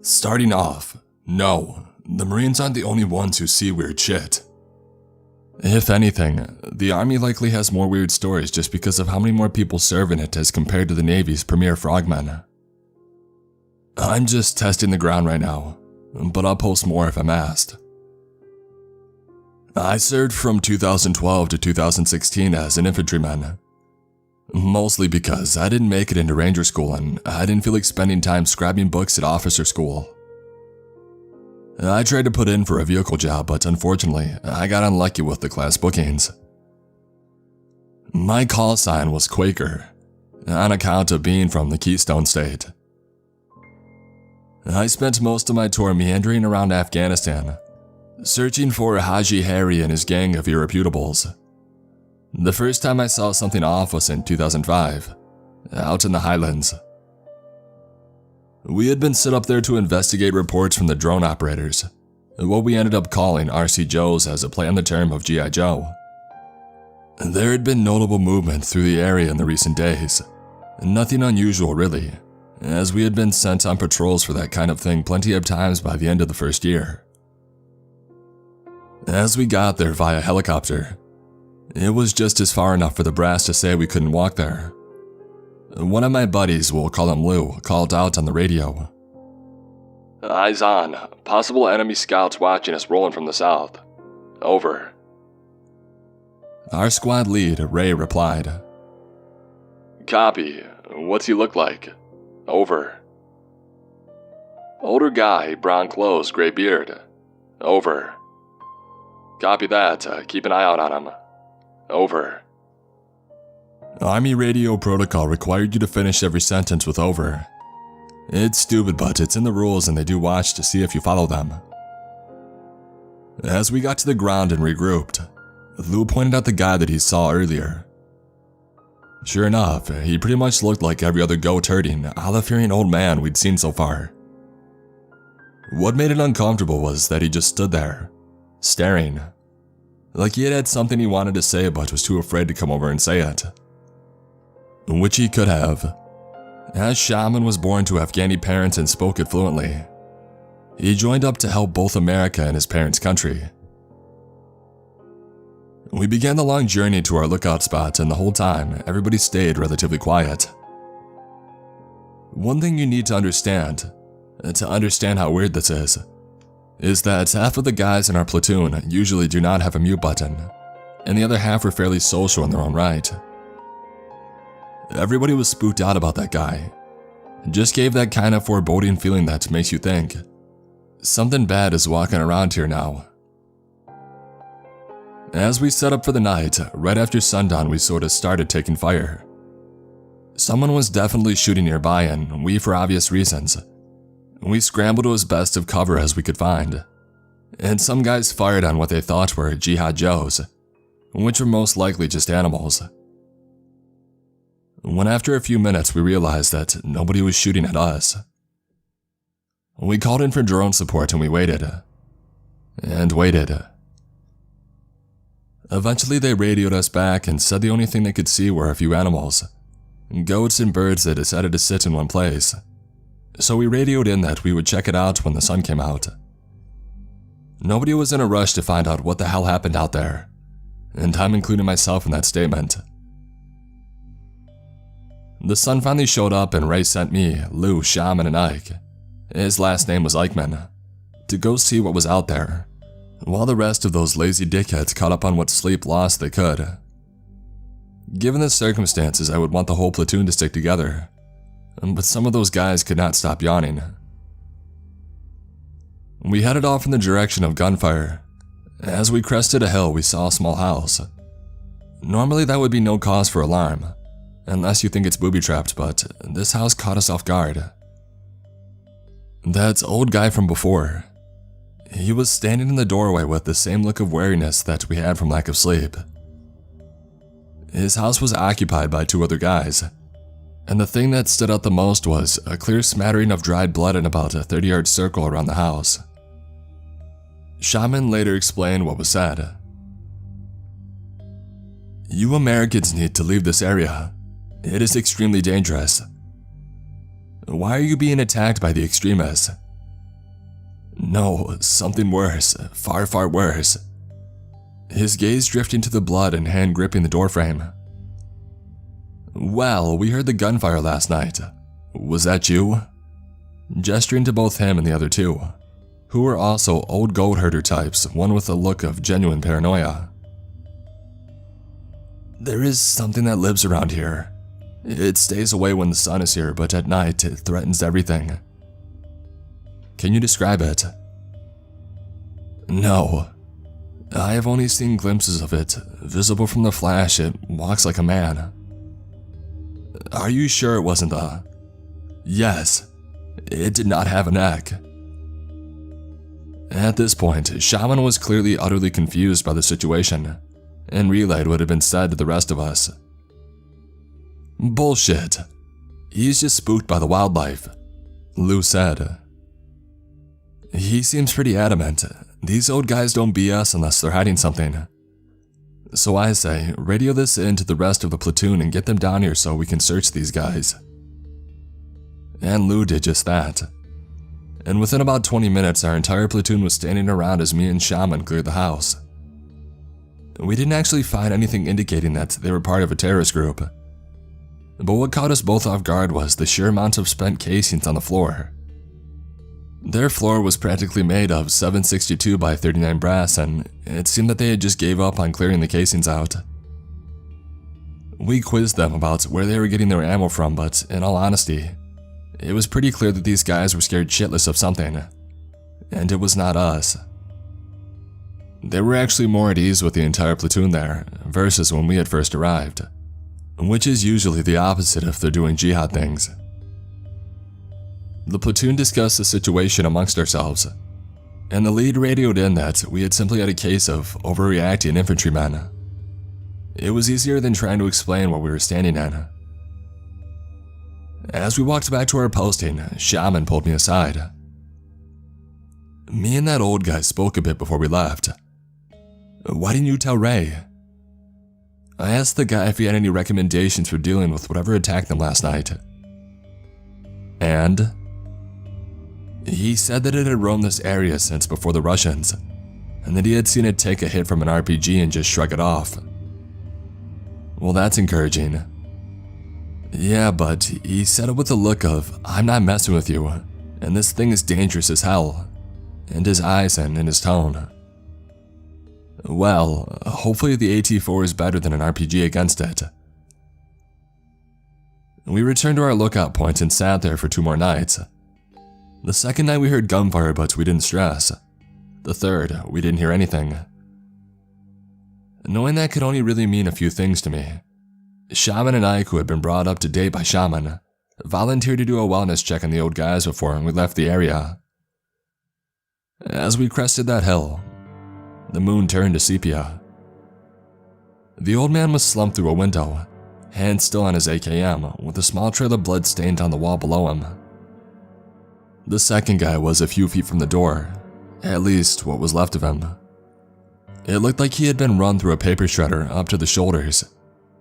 Starting off, no, the Marines aren't the only ones who see weird shit. If anything, the Army likely has more weird stories just because of how many more people serve in it as compared to the Navy's premier frogmen. I'm just testing the ground right now, but I'll post more if I'm asked. I served from 2012 to 2016 as an infantryman. Mostly because I didn't make it into Ranger School and I didn't feel like spending time scrapping books at officer school. I tried to put in for a vehicle job, but unfortunately, I got unlucky with the class bookings. My call sign was Quaker, on account of being from the Keystone State. I spent most of my tour meandering around Afghanistan, searching for Haji Harry and his gang of irreputables. The first time I saw something off was in 2005, out in the Highlands. We had been set up there to investigate reports from the drone operators, what we ended up calling RC Joes as a play on the term of G.I. Joe. There had been notable movement through the area in the recent days, nothing unusual really, as we had been sent on patrols for that kind of thing plenty of times by the end of the first year. As we got there via helicopter, it was just as far enough for the brass to say we couldn't walk there. One of my buddies, we'll call him Lou, called out on the radio. "Eyes on. Possible enemy scouts watching us rolling from the south. Over." Our squad lead, Ray, replied. "Copy. What's he look like? Over." "Older guy, brown clothes, gray beard. Over." "Copy that. Keep an eye out on him. Over." Army radio protocol required you to finish every sentence with over. It's stupid, but it's in the rules and they do watch to see if you follow them. As we got to the ground and regrouped, Lou pointed out the guy that he saw earlier. Sure enough, he pretty much looked like every other goat-herding, Allah-fearing old man we'd seen so far. What made it uncomfortable was that he just stood there, staring, like he had something he wanted to say but was too afraid to come over and say it. Which he could have, as Shaman was born to Afghani parents and spoke it fluently. He joined up to help both America and his parents' country. We began the long journey to our lookout spot, and the whole time, everybody stayed relatively quiet. One thing you need to understand how weird this is that half of the guys in our platoon usually do not have a mute button, and the other half are fairly social in their own right. Everybody was spooked out about that guy. It just gave that kind of foreboding feeling that makes you think, something bad is walking around here now. As we set up for the night, right after sundown we sort of started taking fire. Someone was definitely shooting nearby, and we, for obvious reasons, we scrambled to as best of cover as we could find. And some guys fired on what they thought were Jihad Joes, which were most likely just animals. When after a few minutes we realized that nobody was shooting at us, we called in for drone support and we waited. And waited. Eventually they radioed us back and said the only thing they could see were a few animals, goats and birds that decided to sit in one place. So we radioed in that we would check it out when the sun came out. Nobody was in a rush to find out what the hell happened out there, and I'm including myself in that statement. The sun finally showed up and Ray sent me, Lou, Shaman, and Ike, his last name was Eichmann, to go see what was out there, while the rest of those lazy dickheads caught up on what sleep lost they could. Given the circumstances, I would want the whole platoon to stick together, but some of those guys could not stop yawning. We headed off in the direction of gunfire. As we crested a hill, we saw a small house. Normally that would be no cause for alarm, unless you think it's booby-trapped, but this house caught us off guard. That old guy from before. He was standing in the doorway with the same look of wariness that we had from lack of sleep. His house was occupied by two other guys, and the thing that stood out the most was a clear smattering of dried blood in about a 30-yard circle around the house. Shaman later explained what was said. "You Americans need to leave this area. It is extremely dangerous. Why are you being attacked by the extremists? No, something worse, far, far worse. His gaze drifting to the blood and hand gripping the doorframe. Well, we heard the gunfire last night. Was that you? Gesturing to both him and the other two, who were also old goat herder types, one with a look of genuine paranoia. There is something that lives around here. It stays away when the sun is here, but at night it threatens everything. Can you describe it? No. I have only seen glimpses of it, visible from the flash. It walks like a man. Are you sure it wasn't the... Yes. It did not have a neck. At this point, Shaman was clearly utterly confused by the situation, and relayed what had been said to the rest of us. Bullshit. He's just spooked by the wildlife, Lou said. He seems pretty adamant. These old guys don't BS unless they're hiding something. So I say, radio this in to the rest of the platoon and get them down here so we can search these guys. And Lou did just that. And within about 20 minutes, our entire platoon was standing around as me and Shaman cleared the house. We didn't actually find anything indicating that they were part of a terrorist group. But what caught us both off guard was the sheer amount of spent casings on the floor. Their floor was practically made of 7.62 by 39 brass, and it seemed that they had just gave up on clearing the casings out. We quizzed them about where they were getting their ammo from, but in all honesty, it was pretty clear that these guys were scared shitless of something, and it was not us. They were actually more at ease with the entire platoon there, versus when we had first arrived, which is usually the opposite if they're doing jihad things. The platoon discussed the situation amongst ourselves, and the lead radioed in that we had simply had a case of overreacting infantrymen. It was easier than trying to explain what we were standing in. As we walked back to our posting, Shaman pulled me aside. Me and that old guy spoke a bit before we left. Why didn't you tell Ray? I asked the guy if he had any recommendations for dealing with whatever attacked them last night. And? He said that it had roamed this area since before the Russians, and that he had seen it take a hit from an RPG and just shrug it off. Well, that's encouraging. Yeah, but he said it with a look of, I'm not messing with you, and this thing is dangerous as hell, in his eyes and in his tone. Well, hopefully the AT-4 is better than an RPG against it. We returned to our lookout point and sat there for 2 more nights. The second night we heard gunfire, but we didn't stress. The third, we didn't hear anything. Knowing that could only really mean a few things to me. Shaman and Ike, who had been brought up to date by Shaman, volunteered to do a wellness check on the old guys before we left the area. As we crested that hill, the moon turned to sepia. The old man was slumped through a window, hand still on his AKM, with a small trail of blood stained on the wall below him. The second guy was a few feet from the door, at least what was left of him. It looked like he had been run through a paper shredder up to the shoulders,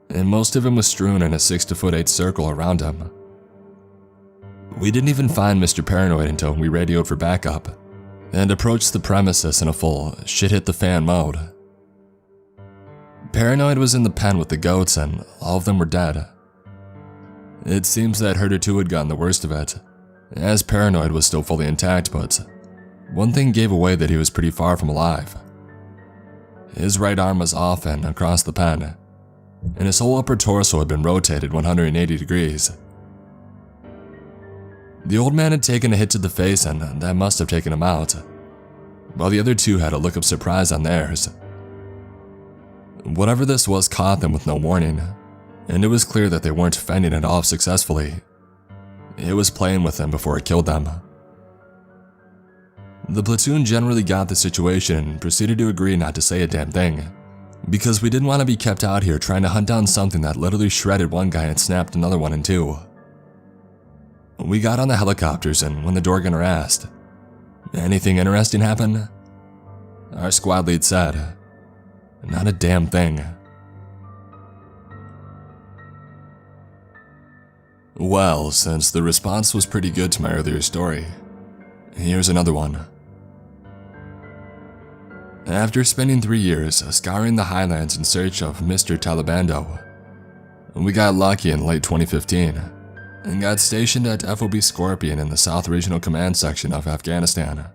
and most of him was strewn in a 6'8" circle around him. We didn't even find Mr. Paranoid until we radioed for backup, and approached the premises in a full shit-hit-the-fan mode. Paranoid was in the pen with the goats, and all of them were dead. It seems that Herder 2 had gotten the worst of it, as Paranoid was still fully intact, but one thing gave away that he was pretty far from alive. His right arm was off and across the pen, and his whole upper torso had been rotated 180 degrees. The old man had taken a hit to the face, and that must have taken him out, while the other two had a look of surprise on theirs. Whatever this was caught them with no warning, and it was clear that they weren't fending it off successfully. It was playing with them before it killed them. The platoon generally got the situation and proceeded to agree not to say a damn thing, because we didn't want to be kept out here trying to hunt down something that literally shredded one guy and snapped another one in two. We got on the helicopters, and when the door gunner asked, "Anything interesting happen?" our squad lead said, "Not a damn thing." Well, since the response was pretty good to my earlier story, here's another one. After spending 3 years scouring the highlands in search of Mr. Talibando, we got lucky in late 2015 and got stationed at FOB Scorpion in the South Regional Command section of Afghanistan.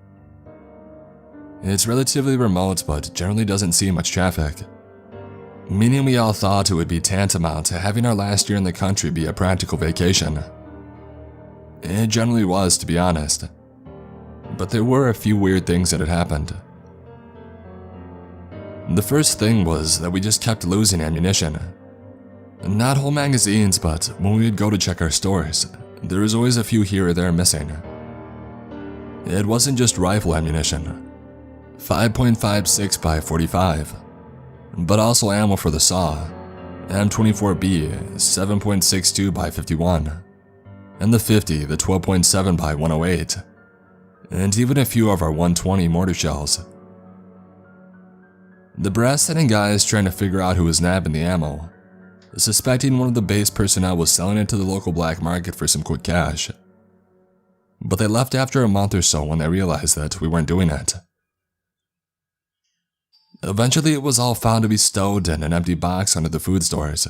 It's relatively remote but generally doesn't see much traffic, meaning we all thought it would be tantamount to having our last year in the country be a practical vacation. It generally was, to be honest, but there were a few weird things that had happened. The first thing was that we just kept losing ammunition. Not whole magazines, but when we would go to check our stores, there was always a few here or there missing. It wasn't just rifle ammunition, 5.56 by 45, but also ammo for the SAW, M24B 7.62 by 51, and the 50, the 12.7 by 108, and even a few of our 120 mortar shells. The brass setting guys trying to figure out who was nabbing the ammo, suspecting one of the base personnel was selling it to the local black market for some quick cash. But they left after a month or so when they realized that we weren't doing it. Eventually it was all found to be stowed in an empty box under the food stores,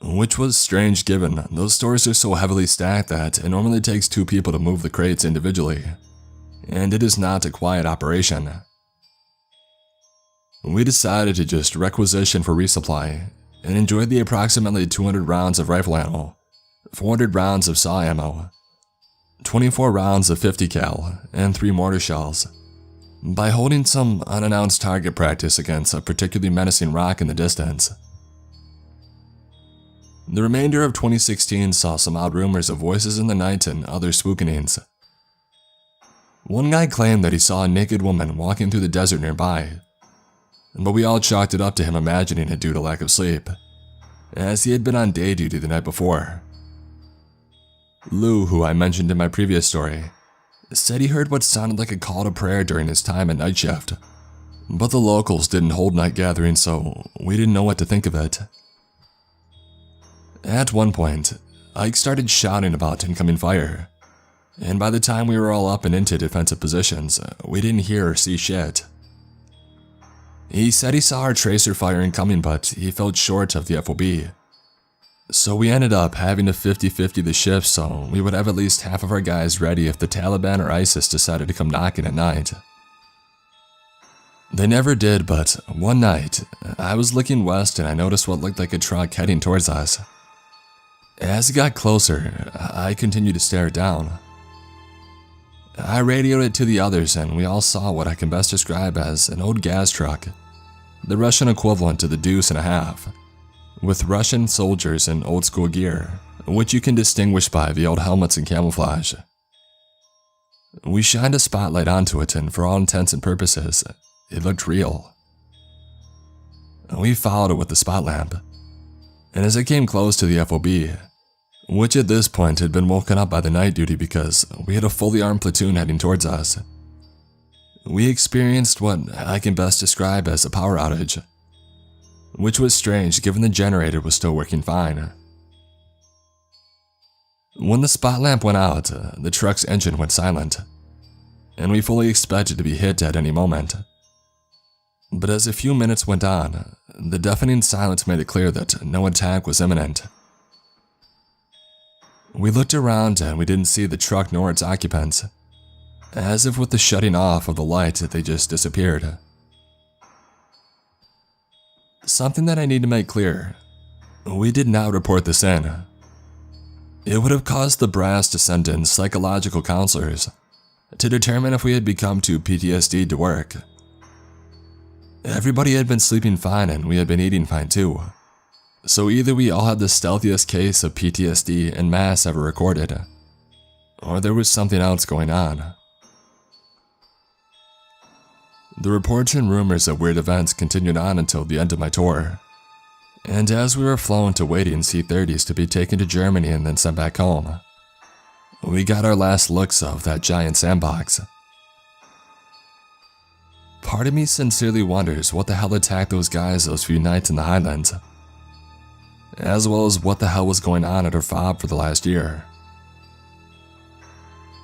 which was strange given those stores are so heavily stacked that it normally takes 2 people to move the crates individually, and it is not a quiet operation. We decided to just requisition for resupply and enjoyed the approximately 200 rounds of rifle ammo, 400 rounds of SAW ammo, 24 rounds of 50 cal, and 3 mortar shells by holding some unannounced target practice against a particularly menacing rock in the distance. The remainder of 2016 saw some odd rumors of voices in the night and other spookenings. One guy claimed that he saw a naked woman walking through the desert nearby, but we all chalked it up to him imagining it due to lack of sleep, as he had been on day duty the night before. Lou, who I mentioned in my previous story, said he heard what sounded like a call to prayer during his time at night shift, but the locals didn't hold night gatherings, so we didn't know what to think of it. At one point, Ike started shouting about incoming fire, and by the time we were all up and into defensive positions, we didn't hear or see shit. He said he saw our tracer fire incoming, but he fell short of the FOB. So we ended up having to 50-50 the shift so we would have at least half of our guys ready if the Taliban or ISIS decided to come knocking at night. They never did, but one night, I was looking west and I noticed what looked like a truck heading towards us. As it got closer, I continued to stare it down. I radioed it to the others and we all saw what I can best describe as an old gas truck, the Russian equivalent to the Deuce and a half, with Russian soldiers in old school gear, which you can distinguish by the old helmets and camouflage. We shined a spotlight onto it and for all intents and purposes, it looked real. We followed it with the spot lamp, and as it came close to the FOB, which at this point had been woken up by the night duty because we had a fully armed platoon heading towards us, we experienced what I can best describe as a power outage, which was strange given the generator was still working fine. When the spot lamp went out, the truck's engine went silent, and we fully expected to be hit at any moment. But as a few minutes went on, the deafening silence made it clear that no attack was imminent. We looked around and we didn't see the truck nor its occupants, as if with the shutting off of the light they just disappeared. Something that I need to make clear, we did not report this in. It would have caused the brass to send in psychological counselors to determine if we had become too PTSD'd to work. Everybody had been sleeping fine and we had been eating fine too, so either we all had the stealthiest case of PTSD en masse ever recorded, or there was something else going on. The reports and rumors of weird events continued on until the end of my tour, and as we were flown to waiting C-30s to be taken to Germany and then sent back home, we got our last looks of that giant sandbox. Part of me sincerely wonders what the hell attacked those guys those few nights in the Highlands, as well as what the hell was going on at our FOB for the last year.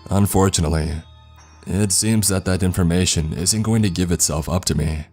Unfortunately, It seems that information isn't going to give itself up to me.